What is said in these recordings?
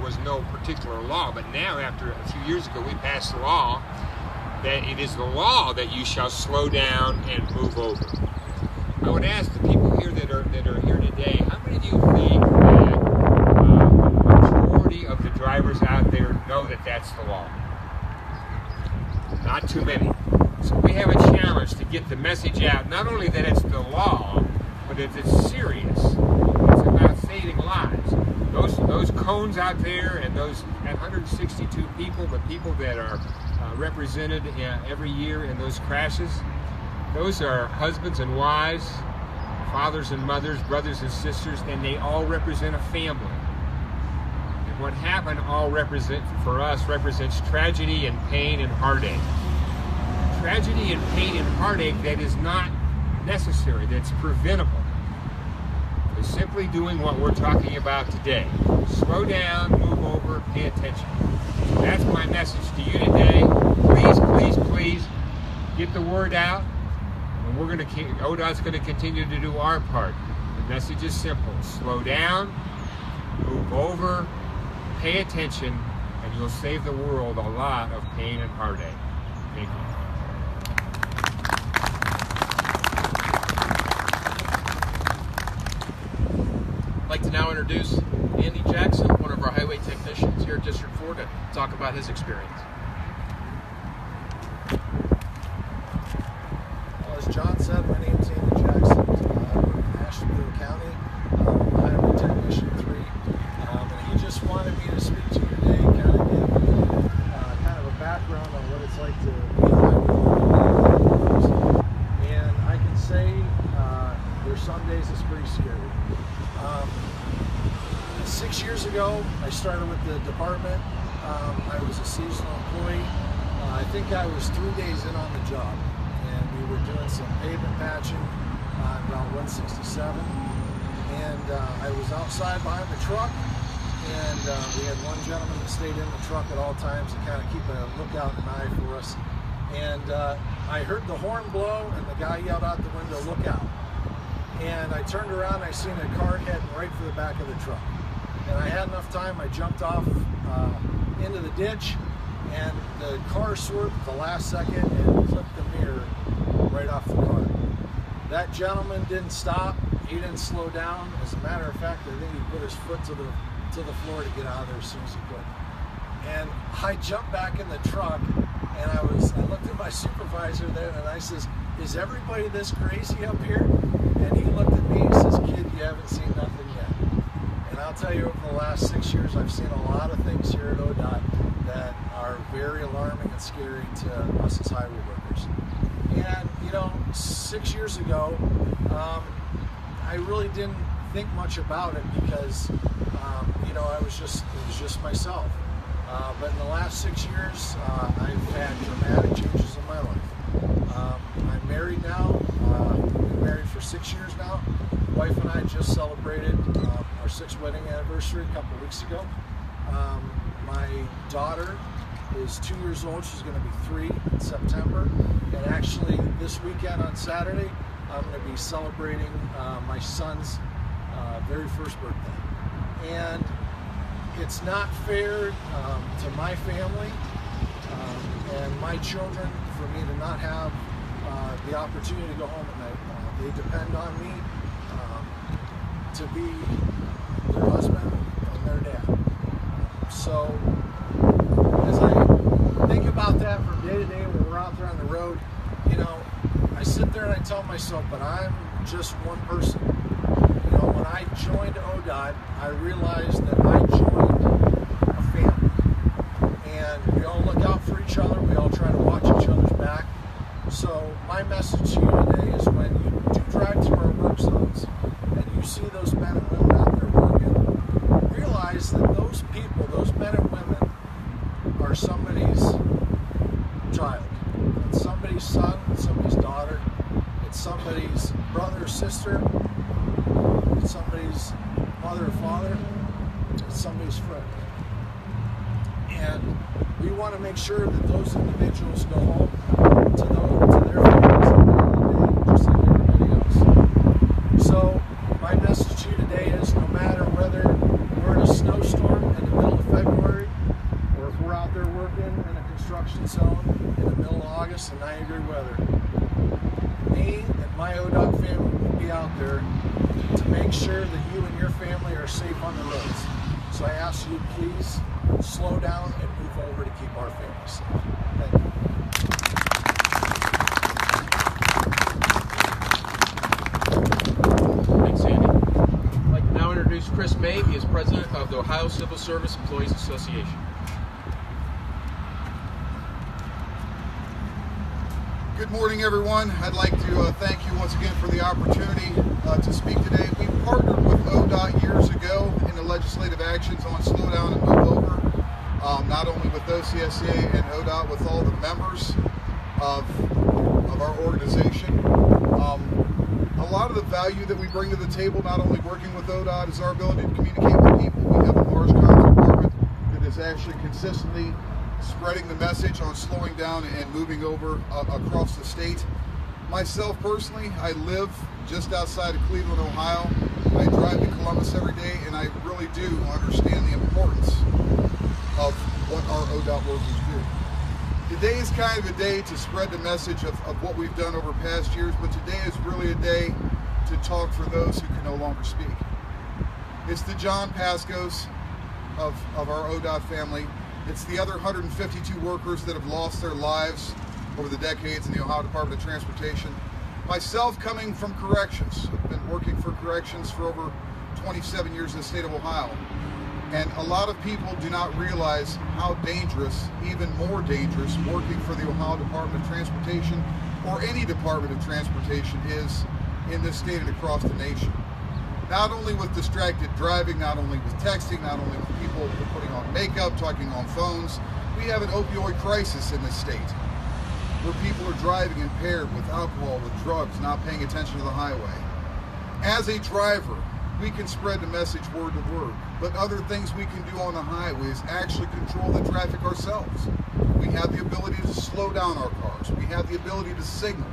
was no particular law, but now, after a few years ago, we passed a law that it is the law that you shall slow down and move over. I would ask the people here that are here today, how many of you think that the majority of the drivers out there know that that's the law? Not too many. So we have a challenge to get the message out, not only that it's the law, but that it's serious. It's about saving lives. Those cones out there and those 162 people, the people that are represented every year in those crashes, those are husbands and wives, fathers and mothers, brothers and sisters, and they all represent a family. And what happened for us represents tragedy and pain and heartache. Tragedy and pain and heartache that is not necessary, that's preventable. Is simply doing what we're talking about today. Slow down, move over, pay attention. So that's my message to you today. Please, please, please get the word out. And ODOT's going to continue to do our part. The message is simple. Slow down, move over, pay attention, and you'll save the world a lot of pain and heartache. Thank you. I'd like to now introduce Andy Jackson, one of our highway technicians here at District 4, to talk about his experience. Well, as John said, my name is Andy Jackson. I work in Ashtabula County. I'm a highway technician 3. And he just wanted me to speak to you today, kind of give kind of a background on what it's like to be a highway worker. And I can say there's some days it's pretty scary. 6 years ago, I started with the department. I was a seasonal employee. I think I was 3 days in on the job, and we were doing some pavement patching on Route 167. And I was outside behind the truck, and we had one gentleman that stayed in the truck at all times to kind of keep a lookout and eye for us. And I heard the horn blow, and the guy yelled out the window, "Look out." And I turned around, I seen a car heading right for the back of the truck. And I had enough time, I jumped off into the ditch, and the car swerved at the last second and clipped the mirror right off the car. That gentleman didn't stop, he didn't slow down. As a matter of fact, I think he put his foot to the floor to get out of there as soon as he could. And I jumped back in the truck, and I looked at my supervisor there, and I says, "Is everybody this crazy up here?" And he looked at me and says, "Kid, you haven't seen nothing yet." And I'll tell you, over the last 6 years, I've seen a lot of things here at ODOT that are very alarming and scary to us as highway workers. And, 6 years ago, I really didn't think much about it because, it was just myself. But in the last 6 years, I've had dramatic changes in my life. I'm married now. Been married for 6 years now. Wife and I just celebrated our 6th wedding anniversary a couple weeks ago. My daughter is 2 years old. She's going to be 3 in September. And actually, this weekend on Saturday, I'm going to be celebrating my son's very first birthday. And it's not fair to my family and my children for me to not have the opportunity to go home at night. They depend on me to be their husband and their dad. So as I think about that from day to day when we're out there on the road, I sit there and I tell myself, but I'm just one person. When I joined ODOT, I realized that I joined a family. And we all look out for each other. We all try to watch each other's back. So my message to you today is when you do drive through our work zones and you see those men and women out there working, realize that those people, those men and women, are somebody's child. It's somebody's son, it's somebody's daughter, it's somebody's brother or sister, it's somebody's mother or father, it's somebody's friend. And we want to make sure that those individuals go home to their families at the end of the day, just like everybody else. So my message to you today is no matter whether we're in a snowstorm in the middle of February, this in 90-degree weather. Me and my ODOT family will be out there to make sure that you and your family are safe on the roads. So I ask you, please slow down and move over to keep our families safe. Thank you. Thanks, Andy. I'd like to now introduce Chris May. He is president of the Ohio Civil Service Employees Association. Good morning, everyone. I'd like to thank you once again for the opportunity to speak today. We partnered with ODOT years ago in the legislative actions on slow down and move over, not only with OCSA and ODOT, with all the members of our organization. A lot of the value that we bring to the table, not only working with ODOT, is our ability to communicate with people. We have a large comms department that is actually consistently spreading the message on slowing down and moving over across the state. Myself personally, I live just outside of Cleveland, Ohio. I drive to Columbus every day, and I really do understand the importance of what our ODOT workers do. Today is kind of a day to spread the message of what we've done over past years, but today is really a day to talk for those who can no longer speak. It's the John Pascos of our ODOT family. It's the other 152 workers that have lost their lives over the decades in the Ohio Department of Transportation. Myself, coming from corrections, I've been working for corrections for over 27 years in the state of Ohio. And a lot of people do not realize how dangerous, even more dangerous, working for the Ohio Department of Transportation or any Department of Transportation is in this state and across the nation. Not only with distracted driving, not only with texting, not only with people putting on makeup, talking on phones. We have an opioid crisis in this state where people are driving impaired with alcohol, with drugs, not paying attention to the highway. As a driver, we can spread the message word to word, but other things we can do on the highway is actually control the traffic ourselves. We have the ability to slow down our cars. We have the ability to signal,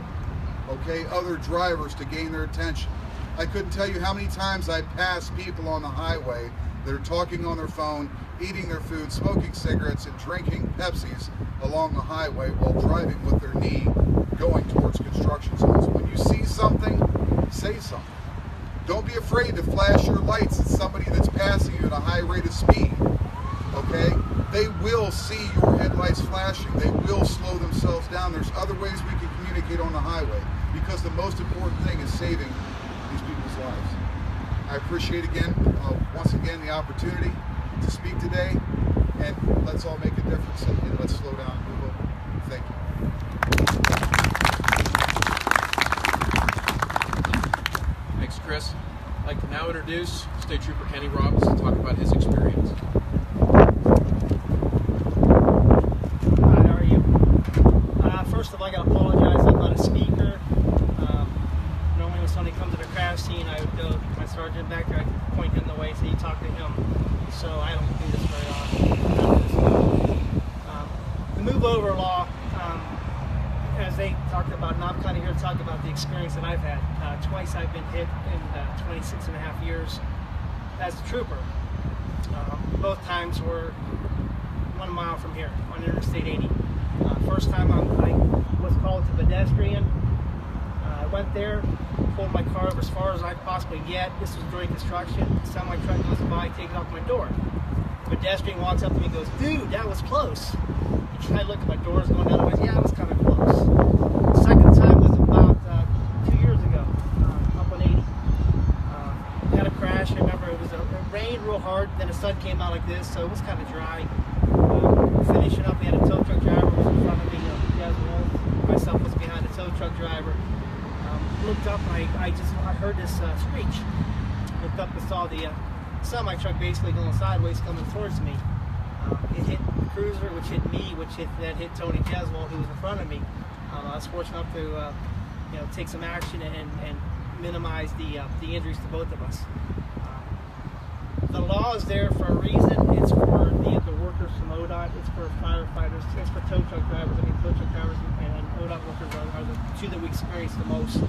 other drivers to gain their attention. I couldn't tell you how many times I pass people on the highway that are talking on their phone, eating their food, smoking cigarettes, and drinking Pepsis along the highway while driving with their knee going towards construction zones. When you see something, say something. Don't be afraid to flash your lights at somebody that's passing you at a high rate of speed, They will see your headlights flashing. They will slow themselves down. There's other ways we can communicate on the highway because the most important thing is saving these people's lives. I appreciate once again the opportunity to speak today, and let's all make a difference and let's slow down and move over. Thank you. Thanks, Chris. I'd like to now introduce State Trooper Kenny Robbins to talk about his experience. Hi, how are you? First of all, I got to apologize. I'm not a speaker. Normally when somebody comes to the crash scene, I would go to my sergeant back there, I point him the way so you talk to him. So I don't do this very often. The move over law, as they talked about, and I'm kind of here to talk about the experience that I've had. Twice I've been hit in 26 and a half years as a trooper. Both times were 1 mile from here on Interstate 80. First time I was called to pedestrian. I went there, pulled my car over as far as I possibly get. This was during construction. Semi-truck goes by, takes off my door. Pedestrian walks up to me and goes, "Dude, that was close." I look at my doors going down, I was, yeah, it was kind of close. The second time was about 2 years ago, up on 80. Had a crash. I remember it rained real hard, then the sun came out like this, so it was kind of dry. Finishing up, we had a tow truck driver was in front of me, you guys know, myself was behind the tow truck driver. Looked up, and I heard this screech. Looked up and saw the semi-truck basically going sideways coming towards me. It hit the cruiser, which hit me, that hit Tony Jeswell, who was in front of me. I was fortunate enough to take some action and minimize the injuries to both of us. The law is there for a reason. It's for the workers from ODOT. It's for firefighters. It's for tow truck drivers. I mean, tow truck drivers and ODOT workers are the two that we experience the most.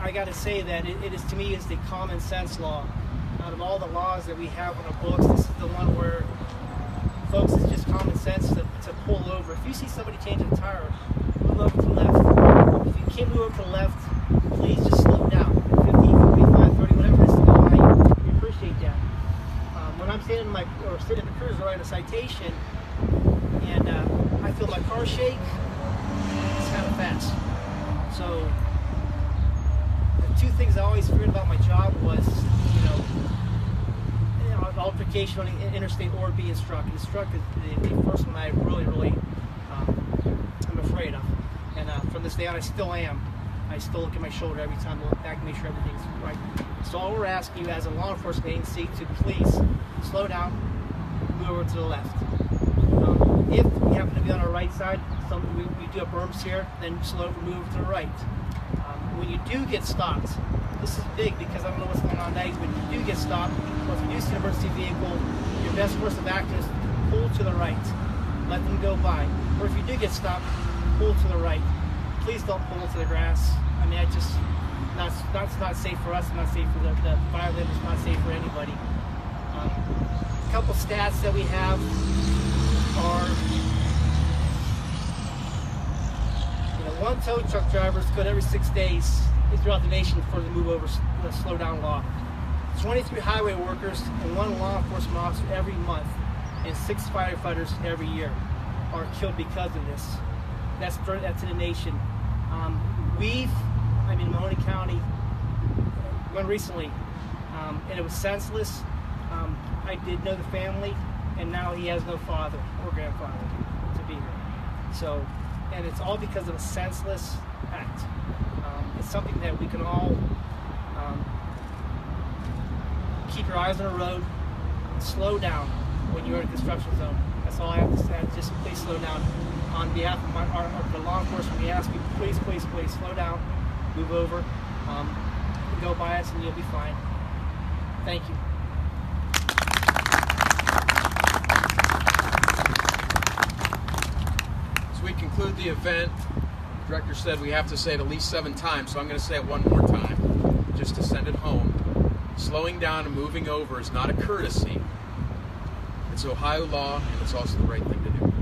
I got to say that it is, to me, is the common sense law. Out of all the laws that we have on our books, this is the one where, folks, it's just common sense to pull over if you see somebody changing a tire, move over to the left. If you can't move over to the left, please just slow down. 50, 45, 30, whatever it is to go by. We appreciate that. When I'm sitting in the cruiser writing a citation, and I feel my car shake, it's kind of fast. So the two things I always feared about my job was, altercation on the interstate or being struck. And struck is the first one I really I'm afraid of. And from this day on, I still am. I still look at my shoulder every time I look back and make sure everything's right. So all we're asking you as a law enforcement agency to please slow down, move over to the left. If you happen to be on our right side, we do have berms here, then slow over, move over to the right. When you do get stopped, this is big because I don't know what's going on next. When you do get stopped, or if you do see an emergency vehicle, your best course of action is pull to the right. Let them go by. Or if you do get stopped, pull to the right. Please don't pull to the grass. I mean, it's not safe for us, it's not safe for the violator, it's not safe for anybody. A couple stats that we have are, one tow truck driver is good every 6 days throughout the nation for the move over, the slow down law. 23 highway workers and 1 law enforcement officer every month, and 6 firefighters every year are killed because of this. That's in the nation. I'm in Mahoney County, one recently, and it was senseless. I did know the family, and now he has no father or grandfather to be here. So, and it's all because of a senseless act. It's something that we can all keep your eyes on the road, slow down when you're in a construction zone. That's all I have to say. Just please slow down. On behalf of the law enforcement, we ask you, please slow down, move over, go by us, and you'll be fine. Thank you. As we conclude the event, the director said we have to say it at least 7 times, so I'm going to say it one more time, just to send it home. Slowing down and moving over is not a courtesy. It's Ohio law, and it's also the right thing to do.